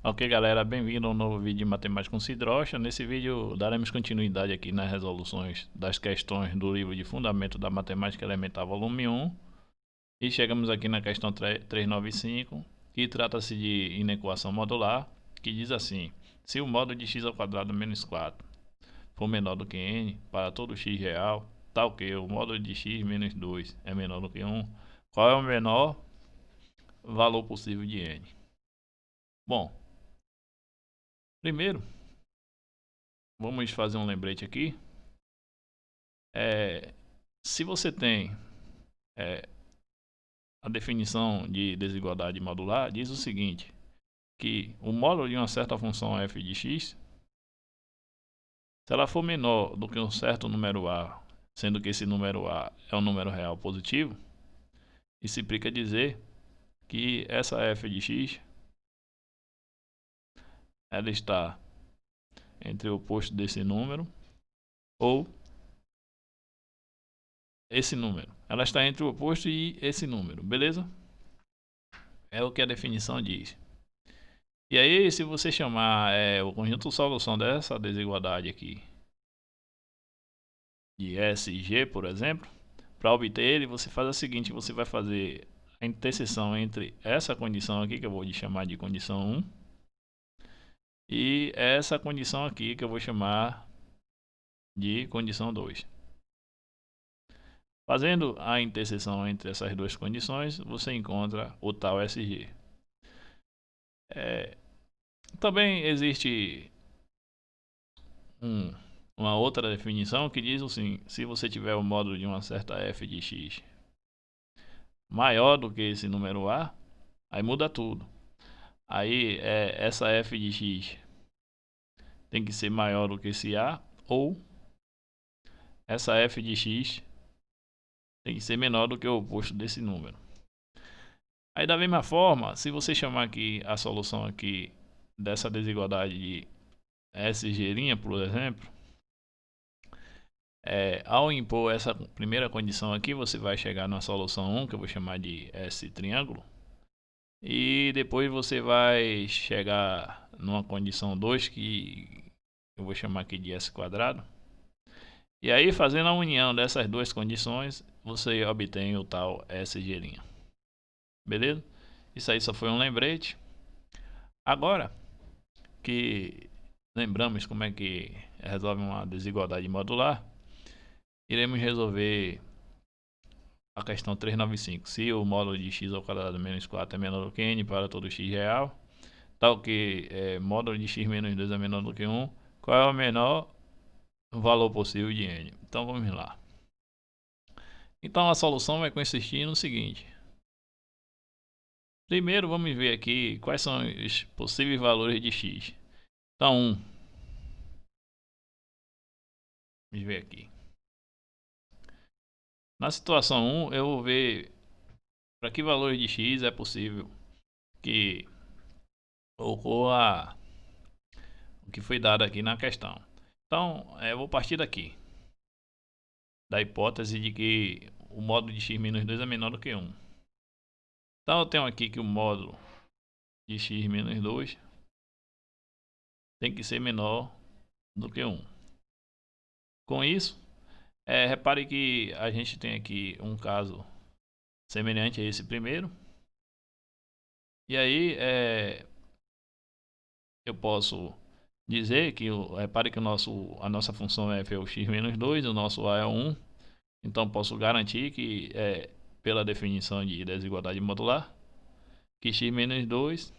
Ok, galera, bem-vindo a um novo vídeo de Matemática com Sidrocha. Nesse vídeo daremos continuidade aqui nas resoluções das questões do livro de Fundamento da Matemática Elementar, volume 1. E chegamos aqui na questão 395, que trata-se de inequação modular, que diz assim: se o módulo de x ao quadrado menos 4 for menor do que n para todo x real, tal que o módulo de x menos 2 é menor do que 1, qual é o menor valor possível de n? Bom, primeiro vamos fazer um lembrete aqui. Se você tem a definição de desigualdade modular, diz o seguinte, que o módulo de uma certa função f de x, se ela for menor do que um certo número a, sendo que esse número a é um número real positivo, isso implica dizer que essa f de x ela está entre o oposto desse número ou esse número. Ela está entre o oposto e esse número, beleza? É o que a definição diz. E aí, se você chamar o conjunto de solução dessa desigualdade aqui de S e G, por exemplo, para obter ele, você faz o seguinte: você vai fazer a interseção entre essa condição aqui, que eu vou chamar de condição 1, e essa condição aqui, que eu vou chamar de condição 2. Fazendo a interseção entre essas duas condições, você encontra o tal SG. Também existe uma outra definição que diz assim: se você tiver o módulo de uma certa f de x maior do que esse número a, aí muda tudo. Aí essa f de x tem que ser maior do que esse a, ou essa f de x tem que ser menor do que o oposto desse número. Aí da mesma forma, se você chamar aqui a solução aqui dessa desigualdade de SG', por exemplo, ao impor essa primeira condição aqui, você vai chegar na solução 1, que eu vou chamar de S triângulo, e depois você vai chegar numa condição 2, que eu vou chamar aqui de S quadrado. E aí, fazendo a união dessas duas condições, você obtém o tal SG'. Beleza? Isso aí só foi um lembrete. Agora que lembramos como é que resolve uma desigualdade modular, iremos resolver a questão 395. Se o módulo de x ao quadrado menos 4 é menor do que n para todo x real, tal que módulo de x menos 2 é menor do que 1, qual é o menor valor possível de n? Então vamos lá. Então a solução vai consistir no seguinte: primeiro vamos ver aqui quais são os possíveis valores de x. Então vamos ver aqui. Na situação 1, eu vou ver para que valores de x é possível que ocorra o que foi dado aqui na questão. Então, eu vou partir daqui, da hipótese de que o módulo de x menos 2 é menor do que 1. Então, eu tenho aqui que o módulo de x menos 2 tem que ser menor do que 1. Com isso, repare que a gente tem aqui um caso semelhante a esse primeiro. E aí, eu posso dizer que, repare que a nossa função f é o x menos 2, o nosso a é 1. Então, posso garantir que, pela definição de desigualdade modular, que x menos 2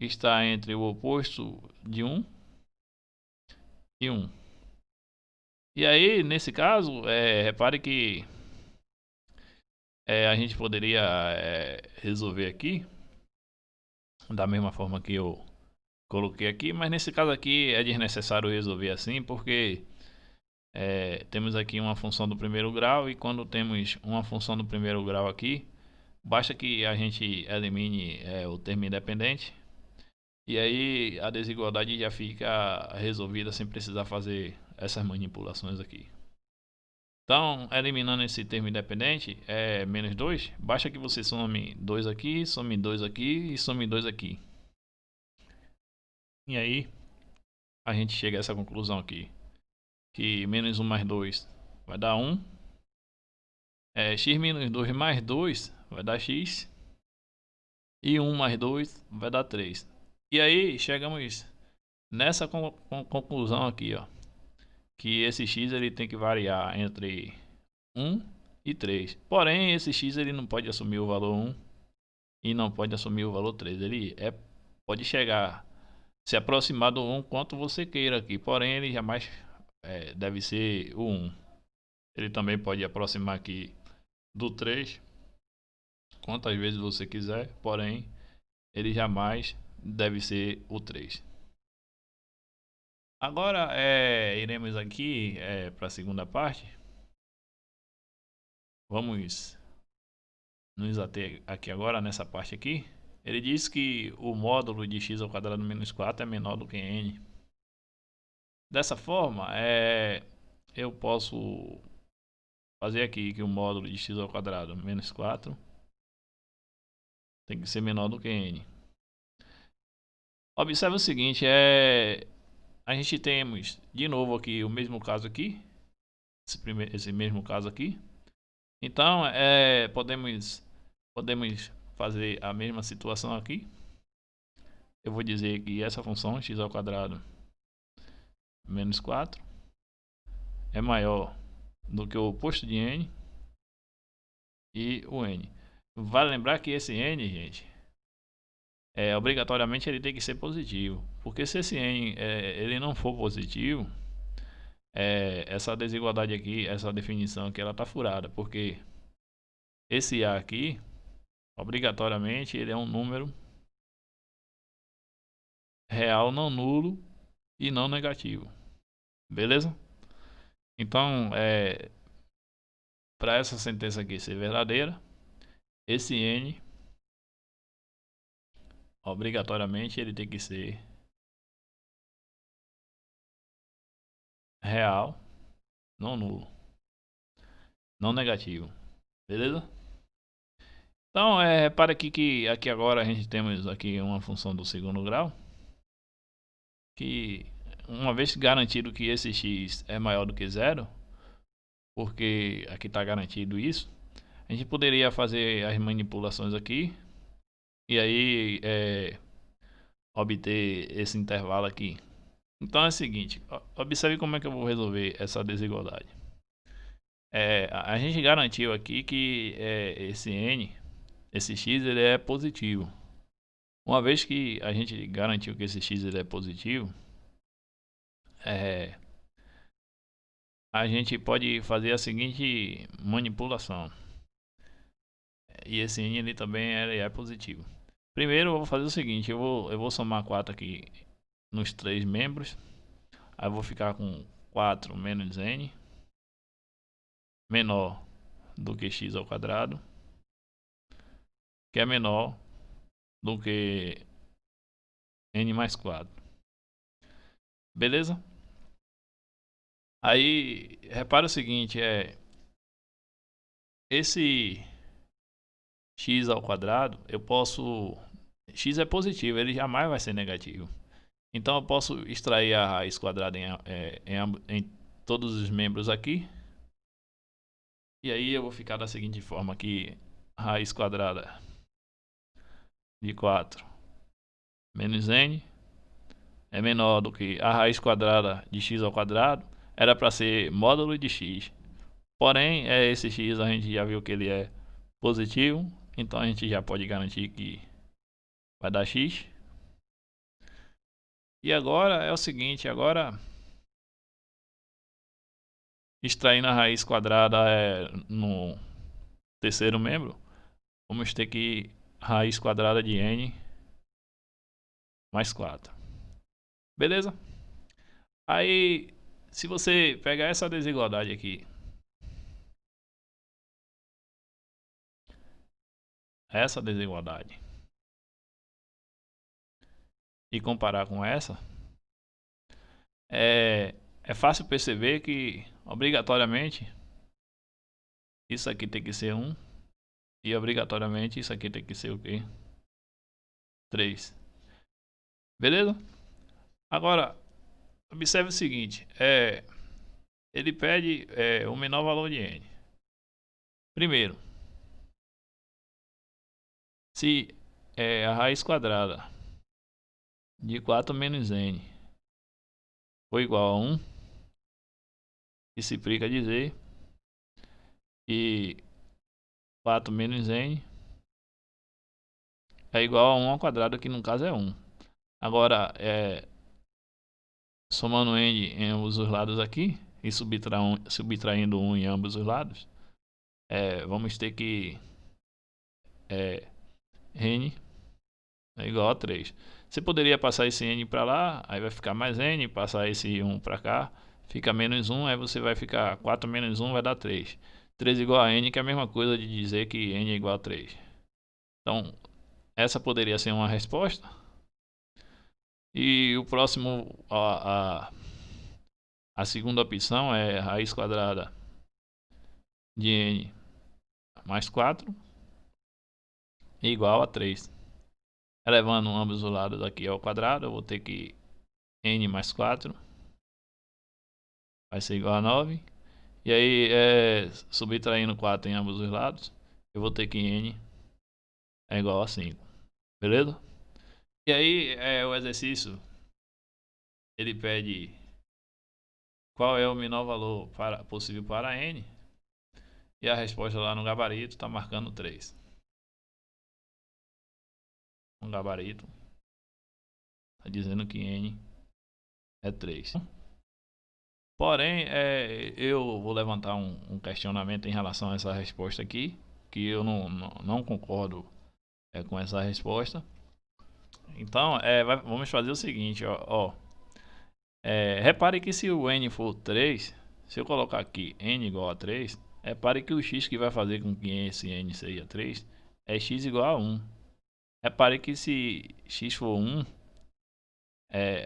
está entre o oposto de 1 e 1. E aí, nesse caso, repare que a gente poderia resolver aqui da mesma forma que eu coloquei aqui, mas nesse caso aqui é desnecessário resolver assim, porque temos aqui uma função do primeiro grau, e quando temos uma função do primeiro grau aqui, basta que a gente elimine o termo independente, e aí a desigualdade já fica resolvida sem precisar fazer essas manipulações aqui. Então, eliminando esse termo independente, menos 2, basta que você some 2 aqui, some 2 aqui e some 2 aqui. E aí a gente chega a essa conclusão aqui, que menos 1 mais 2 vai dar 1. X menos 2 mais 2 vai dar x. E 1 mais 2 vai dar 3. E aí chegamos nessa conclusão aqui, ó, que esse x ele tem que variar entre 1 e 3. Porém, esse x ele não pode assumir o valor 1 e não pode assumir o valor 3. Ele pode chegar, se aproximar do 1 quanto você queira aqui. Porém, ele jamais deve ser o 1. Ele também pode aproximar aqui do 3 quantas vezes você quiser. Porém, ele jamais deve ser o 3. Agora iremos aqui para a segunda parte. Vamos nos ater aqui agora nessa parte aqui. Ele diz que o módulo de x ao quadrado menos 4 é menor do que n. Dessa forma, eu posso fazer aqui que o módulo de x ao quadrado menos 4 tem que ser menor do que n. Observe o seguinte, a gente temos de novo aqui o mesmo caso aqui, esse mesmo caso aqui. Então, podemos fazer a mesma situação aqui. Eu vou dizer que essa função x ao quadrado menos 4 é maior do que o oposto de n e o n. Vale lembrar que esse n, gente, obrigatoriamente ele tem que ser positivo, porque se esse n ele não for positivo, essa desigualdade aqui, essa definição aqui, ela tá furada, porque esse a aqui, obrigatoriamente, ele é um número real não nulo e não negativo, beleza? Então, para essa sentença aqui ser verdadeira, esse n obrigatoriamente ele tem que ser real, não nulo, não negativo, beleza? Então, repara aqui que aqui agora a gente temos aqui uma função do segundo grau, que uma vez garantido que esse x é maior do que zero, porque aqui está garantido isso, a gente poderia fazer as manipulações aqui e aí obter esse intervalo aqui. Então é o seguinte, observe como é que eu vou resolver essa desigualdade. A gente garantiu aqui que esse n, esse x, ele é positivo. Uma vez que a gente garantiu que esse x ele é positivo, a gente pode fazer a seguinte manipulação. E esse n ele também é positivo. Primeiro eu vou fazer o seguinte, eu vou somar 4 aqui nos três membros. Aí eu vou ficar com 4 menos n menor do que x ao quadrado, que é menor do que n mais 4. Beleza? Aí repara o seguinte, esse x ao quadrado, eu posso, x é positivo, ele jamais vai ser negativo. Então eu posso extrair a raiz quadrada em todos os membros aqui. E aí eu vou ficar da seguinte forma aqui, raiz quadrada de 4 menos n é menor do que a raiz quadrada de x ao quadrado, era para ser módulo de x. Porém, esse x a gente já viu que ele é positivo, então a gente já pode garantir que vai dar x. E agora é o seguinte, agora extraindo a raiz quadrada no terceiro membro, vamos ter que raiz quadrada de n mais 4. Beleza? Aí, se você pegar essa desigualdade aqui, essa desigualdade, e comparar com essa, é fácil perceber que, obrigatoriamente, isso aqui tem que ser 1, e obrigatoriamente isso aqui tem que ser o quê? 3. Beleza? Agora, observe o seguinte, ele pede o menor valor de n. Primeiro, se a raiz quadrada de 4 menos n for igual a 1, isso implica dizer que 4 menos n é igual a 1 ao quadrado, que no caso é 1. Agora, somando n em ambos os lados aqui e subtraindo 1 em ambos os lados, vamos ter que n é igual a 3. Você poderia passar esse n para lá, aí vai ficar mais n, passar esse 1 para cá, fica menos 1, aí você vai ficar 4 menos 1 vai dar 3. 3 igual a n, que é a mesma coisa de dizer que n é igual a 3. Então, essa poderia ser uma resposta. E o próximo, a segunda opção é raiz quadrada de n mais 4 igual a 3. Elevando ambos os lados aqui ao quadrado, eu vou ter que n mais 4 vai ser igual a 9. E aí, subtraindo 4 em ambos os lados, eu vou ter que n é igual a 5. Beleza? E aí, o exercício, ele pede qual é o menor valor possível para n. E a resposta lá no gabarito está marcando 3. No gabarito está dizendo que n é 3. Porém, eu vou levantar um questionamento em relação a essa resposta aqui, que eu não concordo com essa resposta. Então, vamos fazer o seguinte, ó. Repare que se o n for 3, se eu colocar aqui n igual a 3, repare que o x que vai fazer com que esse n seja 3 é x igual a 1. Repare que se x for 1,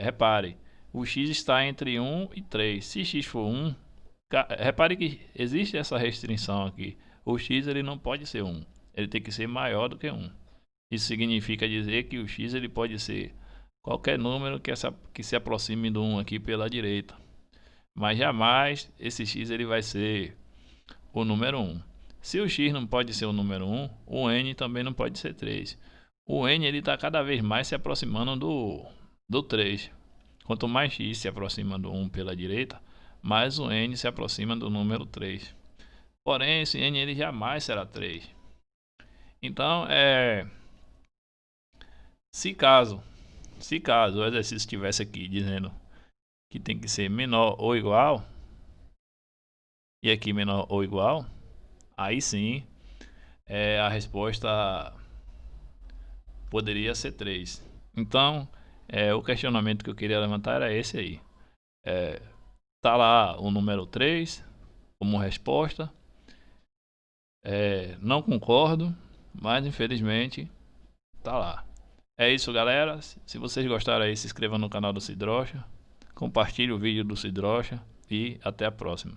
repare, o x está entre 1 e 3. Se x for 1, repare que existe essa restrição aqui. O x ele não pode ser 1, ele tem que ser maior do que 1. Isso significa dizer que o x ele pode ser qualquer número que se aproxime do 1 aqui pela direita. Mas jamais esse x ele vai ser o número 1. Se o x não pode ser o número 1, o n também não pode ser 3. O n ele está cada vez mais se aproximando do 3. Quanto mais x se aproxima do 1 pela direita, mais o n se aproxima do número 3. Porém, esse n ele jamais será 3. Então, se caso o exercício estivesse aqui dizendo que tem que ser menor ou igual, e aqui menor ou igual, aí sim a resposta poderia ser 3. Então, o questionamento que eu queria levantar era esse aí. Tá lá o número 3 como resposta. Não concordo, mas infelizmente tá lá. É isso, galera. Se vocês gostaram aí, se inscreva no canal do Cidrocha, compartilhe o vídeo do Cidrocha e até a próxima.